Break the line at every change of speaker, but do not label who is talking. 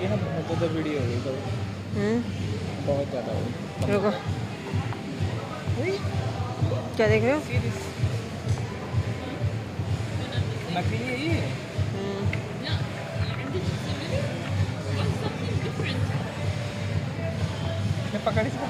ये ना बहुत ज़्यादा वीडियो हो गई तो बहुत ज़्यादा हो गई।
रुको, क्या देख रहे हो?
नकली है ये। मैं पकड़ इसको।